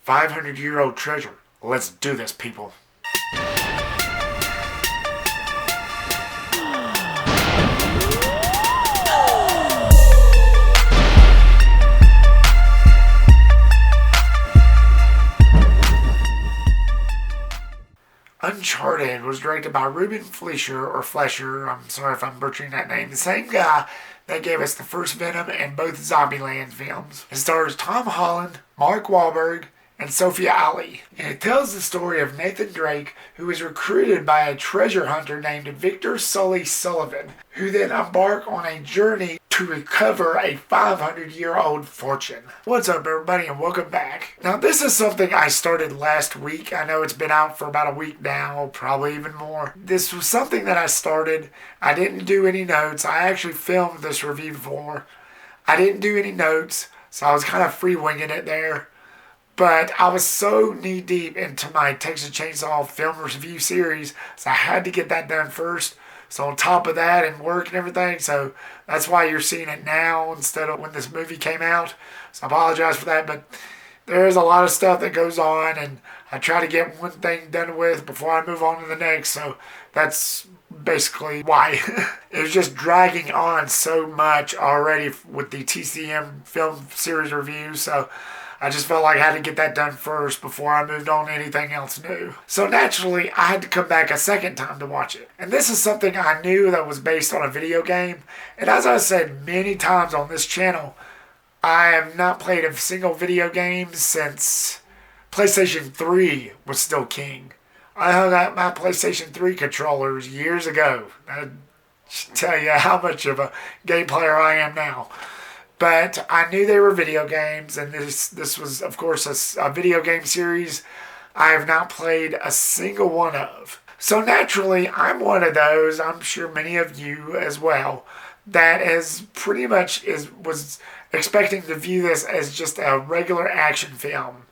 500-year-old treasure. Let's do this, people. Uncharted was directed by Ruben Fleischer. I'm sorry if I'm butchering that name. The same guy that gave us the first Venom and both Zombieland films. It stars Tom Holland, Mark Wahlberg, and Sophia Ali. And it tells the story of Nathan Drake, who is recruited by a treasure hunter named Victor Sullivan, who then embark on a journey to recover a 500-year-old fortune. What's up, everybody, and welcome back. Now, this is something I started last week. I know it's been out for about a week now, probably even more. This was something that I started. I didn't do any notes. I actually filmed this review before. I didn't do any notes, so I was kind of free winging it there. But I was so knee-deep into my Texas Chainsaw film review series, so I had to get that done first. So on top of that and work and everything, so that's why you're seeing it now instead of when this movie came out. So I apologize for that, but there's a lot of stuff that goes on, and I try to get one thing done with before I move on to the next. So that's basically why. It was just dragging on so much already with the TCM film series review, so I just felt like I had to get that done first before I moved on to anything else new. So naturally, I had to come back a second time to watch it. And this is something I knew that was based on a video game. And as I said many times on this channel, I have not played a single video game since PlayStation 3 was still king. I hung out my PlayStation 3 controllers years ago. I should tell you how much of a game player I am now. But I knew they were video games, and this was, of course, a video game series I have not played a single one of. So naturally, I'm one of those, I'm sure many of you as well, that is pretty much was expecting to view this as just a regular action film.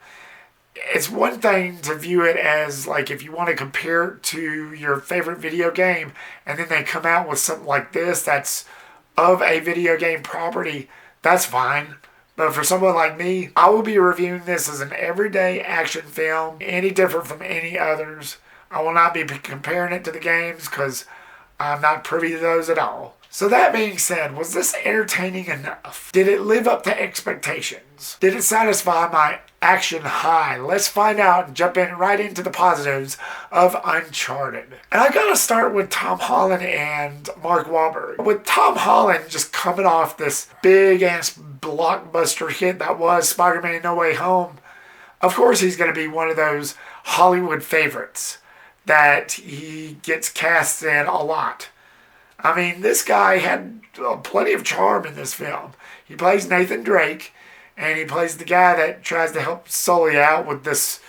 It's one thing to view it as, like, if you want to compare it to your favorite video game, and then they come out with something like this that's of a video game property, that's fine. But for someone like me, I will be reviewing this as an everyday action film, any different from any others. I will not be comparing it to the games because I'm not privy to those at all. So that being said, was this entertaining enough? Did it live up to expectations? Did it satisfy my action high? Let's find out and jump in right into the positives of Uncharted. And I gotta start with Tom Holland and Mark Wahlberg. With Tom Holland just coming off this big-ass blockbuster hit that was Spider-Man No Way Home, of course he's gonna be one of those Hollywood favorites that he gets cast in a lot. I mean, this guy had plenty of charm in this film. He plays Nathan Drake, and he plays the guy that tries to help Sully out with this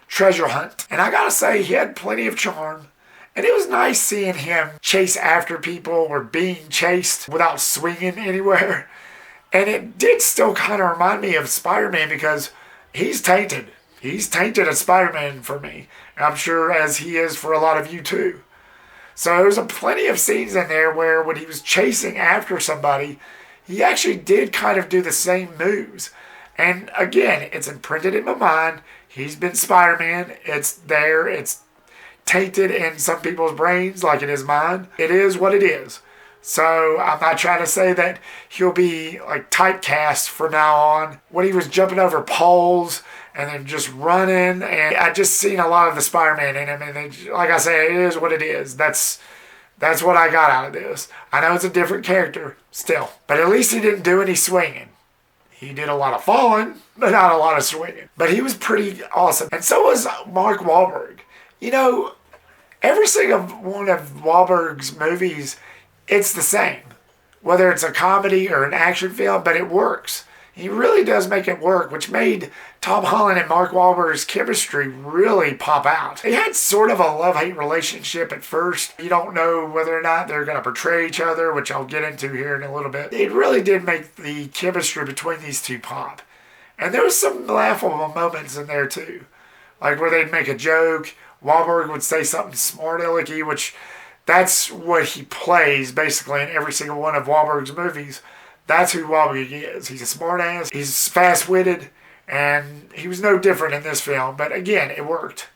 treasure hunt. And I gotta say, he had plenty of charm. And it was nice seeing him chase after people or being chased without swinging anywhere. And it did still kind of remind me of Spider-Man because he's tainted. He's tainted as Spider-Man for me. And I'm sure as he is for a lot of you too. So there was plenty of scenes in there where when he was chasing after somebody, he actually did kind of do the same moves. And again, it's imprinted in my mind. He's been Spider-Man. It's there. It's tainted in some people's brains like it is mine. It is what it is. So I'm not trying to say that he'll be like typecast from now on. When he was jumping over poles and then just running, and I just seen a lot of the Spider-Man in him. And like I say, it is what it is. That's what I got out of this. I know it's a different character still, but at least he didn't do any swinging. He did a lot of falling, but not a lot of swinging. But he was pretty awesome. And so was Mark Wahlberg. You know, every single one of Wahlberg's movies, it's the same. Whether it's a comedy or an action film, but it works. He really does make it work, which made Tom Holland and Mark Wahlberg's chemistry really pop out. They had sort of a love-hate relationship at first. You don't know whether or not they're going to portray each other, which I'll get into here in a little bit. It really did make the chemistry between these two pop. And there was some laughable moments in there too. Like where they'd make a joke, Wahlberg would say something smart-alecky, which that's what he plays basically in every single one of Wahlberg's movies. That's who Wahlberg is. He's a smart ass, he's fast-witted, And he was no different in this film, but again, it worked.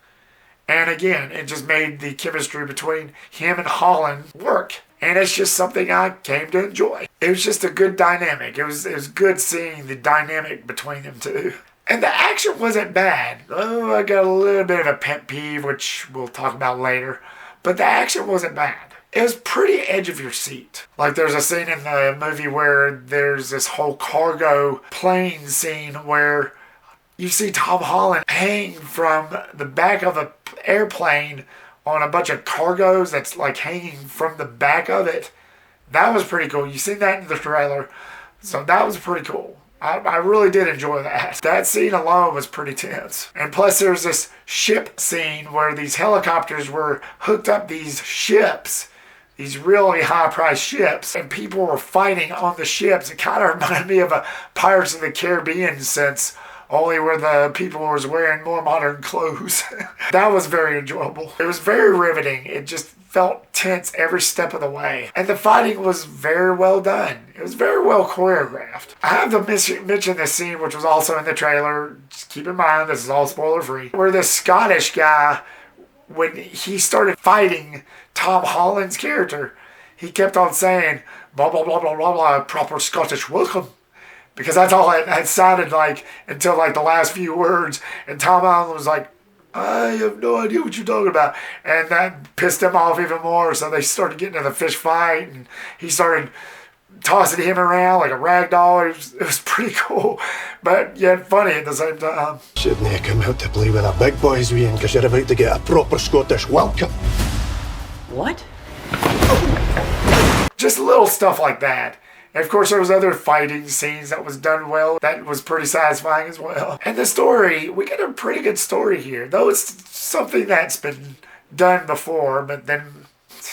And again, it just made the chemistry between him and Holland work. And it's just something I came to enjoy. It was just a good dynamic. It was good seeing the dynamic between them two. And the action wasn't bad. Oh, I got a little bit of a pet peeve, which we'll talk about later. But the action wasn't bad. It was pretty edge of your seat. Like there's a scene in the movie where there's this whole cargo plane scene where you see Tom Holland hang from the back of an airplane on a bunch of cargoes that's like hanging from the back of it. That was pretty cool. You seen that in the trailer. So that was pretty cool. I really did enjoy that. That scene alone was pretty tense. And plus there's this ship scene where these helicopters were hooked up these ships, these really high-priced ships, and people were fighting on the ships. It kind of reminded me of a Pirates of the Caribbean sense, only where the people was wearing more modern clothes. That was very enjoyable. It was very riveting. It just felt tense every step of the way. And the fighting was very well done. It was very well choreographed. I have to mention this scene, which was also in the trailer. Just keep in mind, this is all spoiler-free. Where this Scottish guy, when he started fighting Tom Holland's character, he kept on saying, blah, blah, blah, blah, blah, blah, proper Scottish welcome. Because that's all it had sounded like until like the last few words. And Tom Holland was like, I have no idea what you're talking about. And that pissed him off even more. So they started getting in the fish fight. And he started tossing him around like a rag doll. It was pretty cool. But yet funny at the same time. Shouldn't have come out to play with the big boys, Ian, because you're about to get a proper Scottish welcome. What? Just little stuff like that. And of course, there was other fighting scenes that was done well. That was pretty satisfying as well. And the story, we get a pretty good story here. Though it's something that's been done before, but then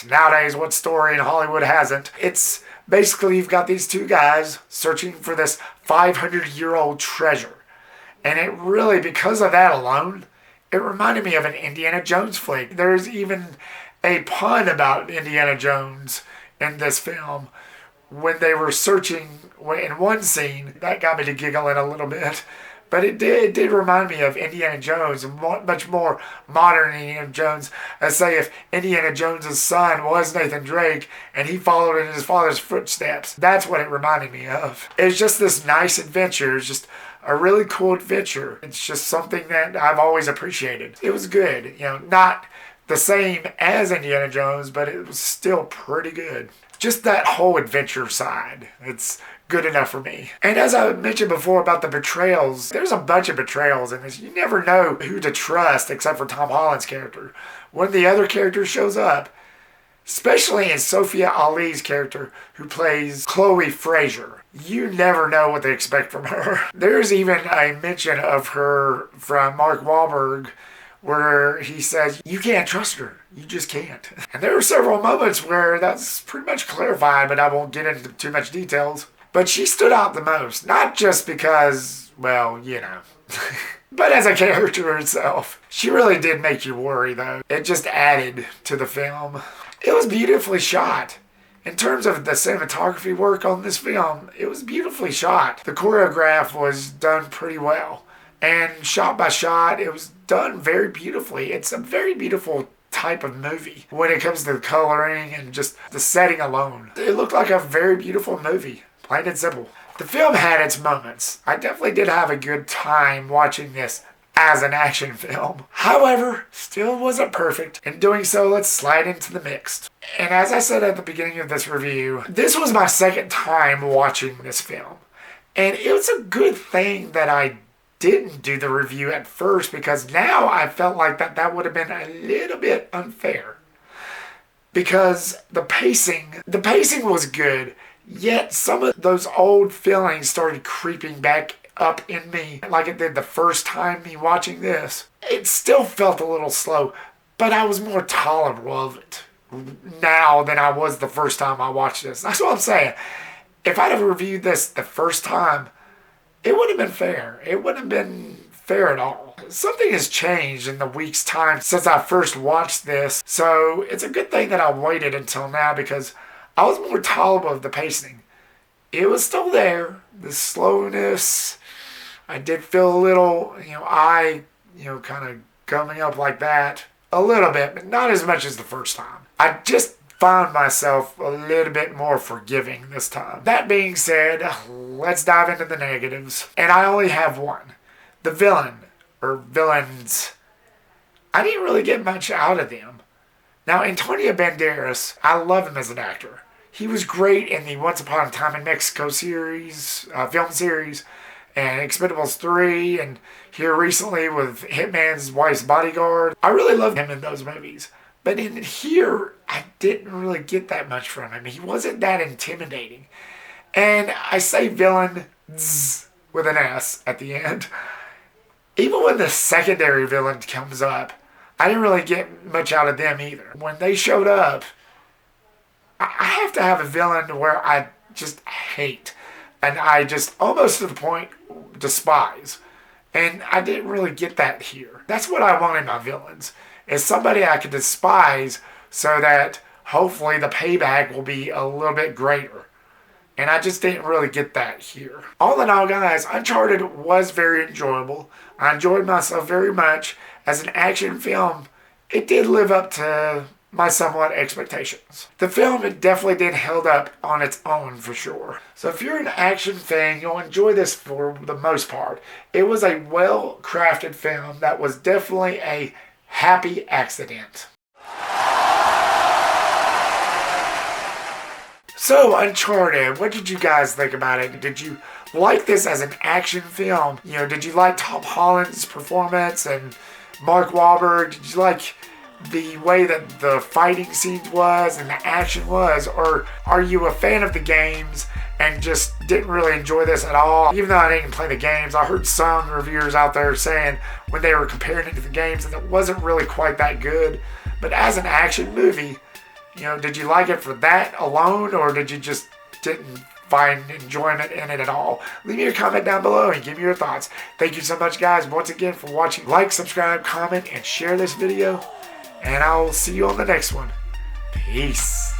nowadays, what story in Hollywood hasn't? It's basically you've got these two guys searching for this 500-year-old treasure. And it really, because of that alone, it reminded me of an Indiana Jones flick. There's even a pun about Indiana Jones in this film. When they were searching in one scene, that got me to giggling a little bit. But it did remind me of Indiana Jones, and much more modern Indiana Jones. Let's say if Indiana Jones' son was Nathan Drake, and he followed in his father's footsteps. That's what it reminded me of. It's just this nice adventure. It's just a really cool adventure. It's just something that I've always appreciated. It was good. You know, not the same as Indiana Jones, but it was still pretty good. Just that whole adventure side. It's good enough for me. And as I mentioned before about the betrayals, there's a bunch of betrayals in this. You never know who to trust except for Tom Holland's character. When the other character shows up, especially in Sophia Ali's character, who plays Chloe Fraser, you never know what to expect from her. There's even a mention of her from Mark Wahlberg where he says, you can't trust her. You just can't. And there were several moments where that's pretty much clarified, but I won't get into too much details. But she stood out the most, not just because, well, you know, but as a character herself. She really did make you worry, though. It just added to the film. It was beautifully shot. In terms of the cinematography work on this film, it was beautifully shot. The choreograph was done pretty well. And shot by shot, it was done very beautifully. It's a very beautiful type of movie when it comes to the coloring and just the setting alone. It looked like a very beautiful movie, plain and simple. The film had its moments. I definitely did have a good time watching this as an action film. However, still wasn't perfect. In doing so, let's slide into the mixed. And as I said at the beginning of this review, this was my second time watching this film. And it was a good thing that I didn't do the review at first, because now I felt like that would have been a little bit unfair. Because the pacing was good, yet some of those old feelings started creeping back up in me like it did the first time me watching this. It still felt a little slow, but I was more tolerable of it now than I was the first time I watched this. That's what I'm saying. If I'd have reviewed this the first time, it would have been fair. It wouldn't have been fair at all. Something has changed in the week's time since I first watched this, so it's a good thing that I waited until now, because I was more tolerable of the pacing. It was still there. The slowness I did feel a little, kind of coming up like that. A little bit, but not as much as the first time. I just found myself a little bit more forgiving this time. That being said, let's dive into the negatives. And I only have one. The villain, or villains. I didn't really get much out of them. Now, Antonio Banderas, I love him as an actor. He was great in the Once Upon a Time in Mexico series, film series, and Expendables 3, and here recently with Hitman's Wife's Bodyguard. I really loved him in those movies. But in here, I didn't really get that much from him. He wasn't that intimidating. And I say villain with an S at the end. Even when the secondary villain comes up, I didn't really get much out of them either. When they showed up, I have to have a villain where I just hate. And I just, almost to the point, despise. And I didn't really get that here. That's what I want in my villains. Is somebody I can despise so that hopefully the payback will be a little bit greater. And I just didn't really get that here. All in all, guys, Uncharted was very enjoyable. I enjoyed myself very much. As an action film, it did live up to my somewhat expectations. The film, it definitely did held up on its own for sure. So if you're an action fan, you'll enjoy this for the most part. It was a well-crafted film that was definitely a happy accident. So, Uncharted, what did you guys think about it? Did you like this as an action film? Did you like Tom Holland's performance and Mark Wahlberg? Did you like the way that the fighting scenes was and the action was? Or are you a fan of the games and just didn't really enjoy this at all? Even though I didn't play the games, I heard some reviewers out there saying when they were comparing it to the games that it wasn't really quite that good. But as an action movie, did you like it for that alone, or did you just didn't find enjoyment in it at all? Leave me a comment down below and give me your thoughts. Thank you so much, guys, once again for watching. Like, subscribe, comment, and share this video. And I'll see you on the next one. Peace.